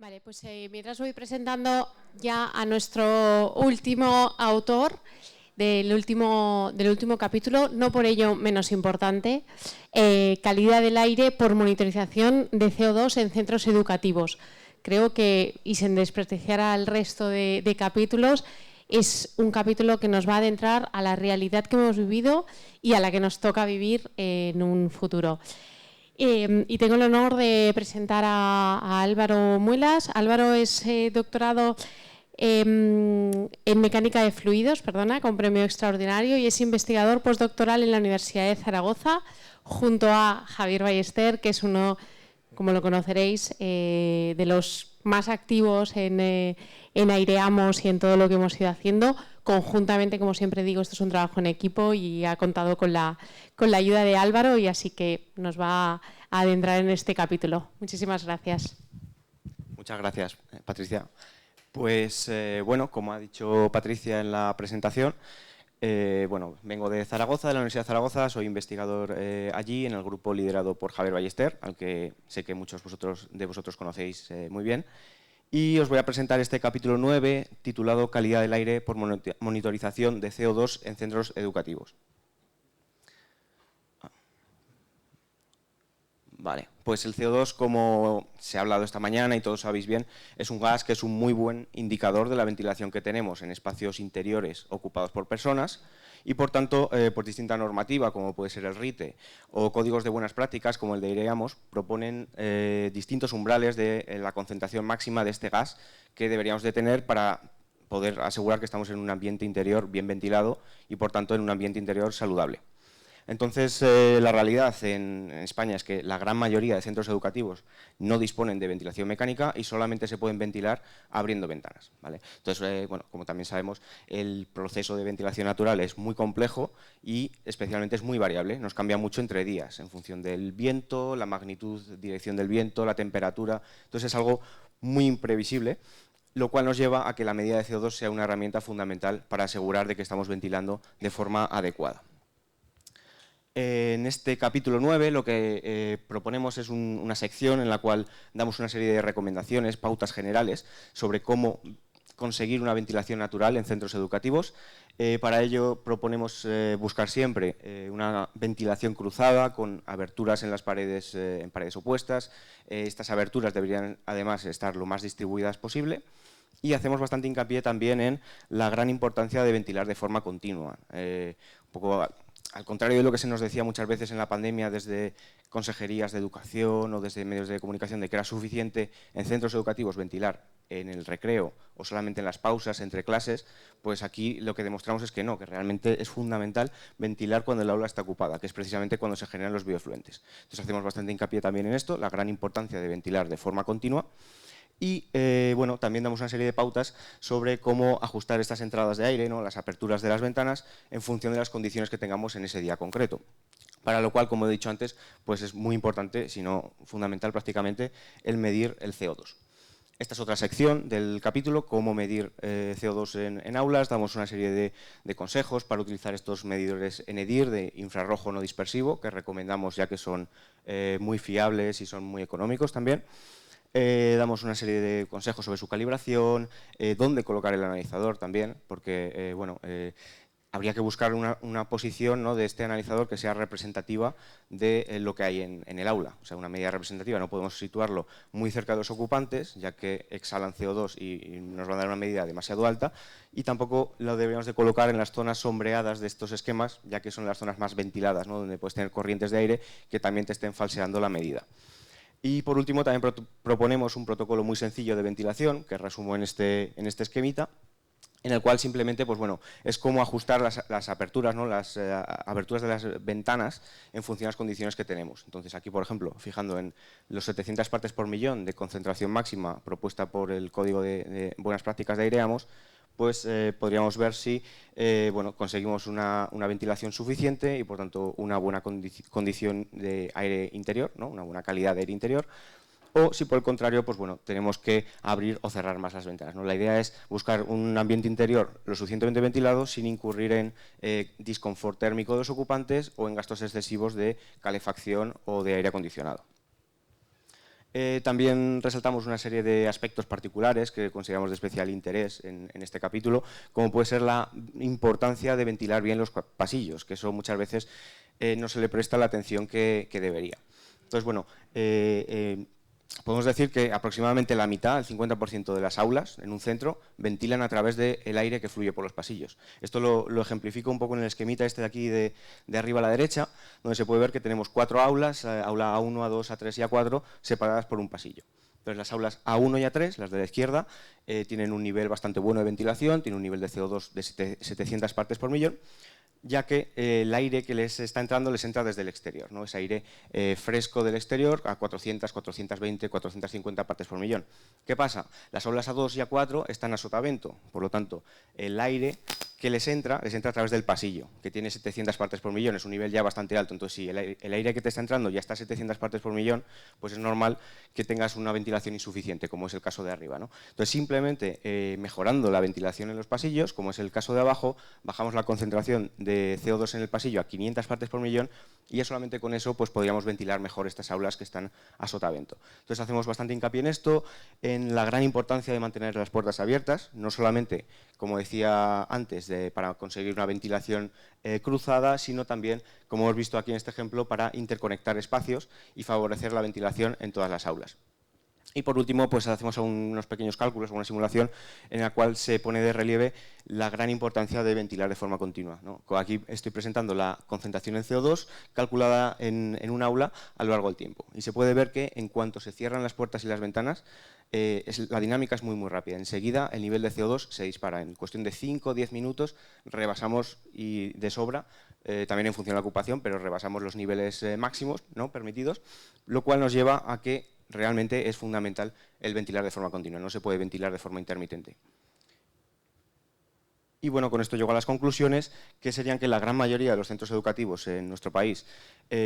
Vale, pues mientras voy presentando ya a nuestro último autor del último capítulo, no por ello menos importante, calidad del aire por monitorización de CO2 en centros educativos. Creo que, y sin desprestigiar al resto de capítulos, es un capítulo que nos va a adentrar a la realidad que hemos vivido y a la que nos toca vivir en un futuro. Y tengo el honor de presentar a Álvaro Muelas. Álvaro es doctorado en mecánica de fluidos, con premio extraordinario, y es investigador postdoctoral en la Universidad de Zaragoza, junto a Javier Ballester, que es uno, como lo conoceréis, de los más activos en Aireamos y en todo lo que hemos ido haciendo. Conjuntamente, como siempre digo, esto es un trabajo en equipo y ha contado con la ayuda de Álvaro, y así que nos va a adentrar en este capítulo. Muchísimas gracias. Muchas gracias, Patricia. Pues bueno, como ha dicho Patricia en la presentación, bueno, vengo de Zaragoza, de la Universidad de Zaragoza, soy investigador allí en el grupo liderado por Javier Ballester, al que sé que muchos de vosotros conocéis muy bien. Y os voy a presentar este capítulo 9, titulado Calidad del aire por monitorización de CO2 en centros educativos. Vale, pues el CO2, como se ha hablado esta mañana y todos sabéis bien, es un gas que es un muy buen indicador de la ventilación que tenemos en espacios interiores ocupados por personas y, por tanto, por distinta normativa, como puede ser el RITE, o códigos de buenas prácticas, como el de Aireamos, proponen distintos umbrales de la concentración máxima de este gas que deberíamos de tener para poder asegurar que estamos en un ambiente interior bien ventilado y, por tanto, en un ambiente interior saludable. Entonces, la realidad en España es que la gran mayoría de centros educativos no disponen de ventilación mecánica y solamente se pueden ventilar abriendo ventanas, ¿vale? Entonces, bueno, como también sabemos, el proceso de ventilación natural es muy complejo y especialmente es muy variable, nos cambia mucho entre días en función del viento, la magnitud, dirección del viento, la temperatura. Entonces es algo muy imprevisible, lo cual nos lleva a que la medida de CO2 sea una herramienta fundamental para asegurar de que estamos ventilando de forma adecuada. En este capítulo 9 lo que proponemos es una sección en la cual damos una serie de recomendaciones, pautas generales sobre cómo conseguir una ventilación natural en centros educativos. Para ello proponemos buscar siempre una ventilación cruzada con aberturas en las paredes, en paredes opuestas. Estas aberturas deberían además estar lo más distribuidas posible. Y hacemos bastante hincapié también en la gran importancia de ventilar de forma continua. Un poco al contrario de lo que se nos decía muchas veces en la pandemia desde consejerías de educación o desde medios de comunicación de que era suficiente en centros educativos ventilar en el recreo o solamente en las pausas entre clases, pues aquí lo que demostramos es que no, que realmente es fundamental ventilar cuando el aula está ocupada, que es precisamente cuando se generan los bioefluentes. Entonces hacemos bastante hincapié también en esto, la gran importancia de ventilar de forma continua. Y bueno, también damos una serie de pautas sobre cómo ajustar estas entradas de aire, ¿no?, las aperturas de las ventanas, en función de las condiciones que tengamos en ese día concreto. Para lo cual, como he dicho antes, pues es muy importante, si no fundamental prácticamente, el medir el CO2. Esta es otra sección del capítulo, cómo medir CO2 en aulas. Damos una serie de consejos para utilizar estos medidores ENEDIR de infrarrojo no dispersivo, que recomendamos ya que son muy fiables y son muy económicos también. Damos una serie de consejos sobre su calibración, dónde colocar el analizador también, porque bueno, habría que buscar una posición, ¿no?, de este analizador que sea representativa de lo que hay en el aula. O sea, una medida representativa, no podemos situarlo muy cerca de los ocupantes, ya que exhalan CO2 y nos van a dar una medida demasiado alta, y tampoco lo deberíamos de colocar en las zonas sombreadas de estos esquemas, ya que son las zonas más ventiladas, ¿no?, donde puedes tener corrientes de aire que también te estén falseando la medida. Y por último también proponemos un protocolo muy sencillo de ventilación, que resumo en este esquemita, en el cual simplemente pues bueno, es cómo ajustar las aperturas, ¿no?, las aberturas de las ventanas en función de las condiciones que tenemos. Entonces aquí, por ejemplo, fijando en los 700 partes por millón de concentración máxima propuesta por el Código de Buenas Prácticas de Aireamos, pues podríamos ver si bueno, conseguimos una ventilación suficiente y, por tanto, una buena condición de aire interior, ¿no?, una buena calidad de aire interior, o si por el contrario, pues bueno, tenemos que abrir o cerrar más las ventanas, ¿no? La idea es buscar un ambiente interior lo suficientemente ventilado sin incurrir en disconfort térmico de los ocupantes o en gastos excesivos de calefacción o de aire acondicionado. También resaltamos una serie de aspectos particulares que consideramos de especial interés en este capítulo, como puede ser la importancia de ventilar bien los pasillos, que eso muchas veces no se le presta la atención que debería. Entonces, bueno, podemos decir que aproximadamente la mitad, el 50% de las aulas en un centro ventilan a través del aire que fluye por los pasillos. Esto lo ejemplifico un poco en el esquemita este de aquí de arriba a la derecha, donde se puede ver que tenemos 4 aulas, aula A1, A2, A3 y A4, separadas por un pasillo. Entonces las aulas A1 y A3, las de la izquierda, tienen un nivel bastante bueno de ventilación, tienen un nivel de CO2 de 700 partes por millón, ya que el aire que les está entrando les entra desde el exterior, ¿no? Es aire fresco del exterior a 400, 420, 450 partes por millón. ¿Qué pasa? Las aulas A2 y A4 están a sotavento, por lo tanto, el aire que les entra a través del pasillo, que tiene 700 partes por millón, es un nivel ya bastante alto. Entonces, si el aire que te está entrando ya está a 700 partes por millón, pues es normal que tengas una ventilación insuficiente, como es el caso de arriba, ¿no? Entonces, simplemente mejorando la ventilación en los pasillos, como es el caso de abajo, bajamos la concentración de CO2 en el pasillo a 500 partes por millón y ya solamente con eso pues, podríamos ventilar mejor estas aulas que están a sotavento. Entonces, hacemos bastante hincapié en esto, en la gran importancia de mantener las puertas abiertas, no solamente, como decía antes, para conseguir una ventilación cruzada, sino también, como hemos visto aquí en este ejemplo, para interconectar espacios y favorecer la ventilación en todas las aulas. Y por último, pues hacemos unos pequeños cálculos, una simulación en la cual se pone de relieve la gran importancia de ventilar de forma continua, ¿no? Aquí estoy presentando la concentración en CO2 calculada en un aula a lo largo del tiempo. Y se puede ver que en cuanto se cierran las puertas y las ventanas, la dinámica es muy rápida. Enseguida el nivel de CO2 se dispara. En cuestión de 5 o 10 minutos rebasamos y de sobra, también en función de la ocupación, pero rebasamos los niveles máximos, ¿no?, permitidos, lo cual nos lleva a que realmente es fundamental el ventilar de forma continua, no se puede ventilar de forma intermitente. Y bueno, con esto llego a las conclusiones, que serían que la gran mayoría de los centros educativos en nuestro país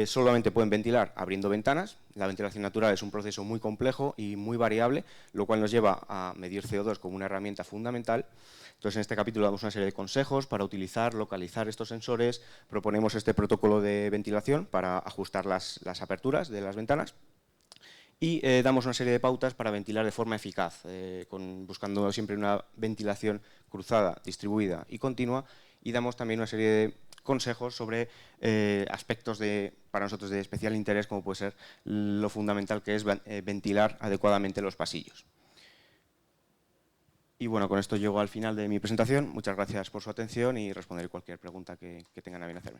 solamente pueden ventilar abriendo ventanas. La ventilación natural es un proceso muy complejo y muy variable, lo cual nos lleva a medir CO2 como una herramienta fundamental. Entonces, en este capítulo damos una serie de consejos para utilizar, localizar estos sensores, proponemos este protocolo de ventilación para ajustar las aperturas de las ventanas. Y damos una serie de pautas para ventilar de forma eficaz, buscando siempre una ventilación cruzada, distribuida y continua, y damos también una serie de consejos sobre aspectos para nosotros de especial interés, como puede ser lo fundamental que es ventilar adecuadamente los pasillos. Y bueno, con esto llego al final de mi presentación. Muchas gracias por su atención y responderé cualquier pregunta que tengan a bien hacerme.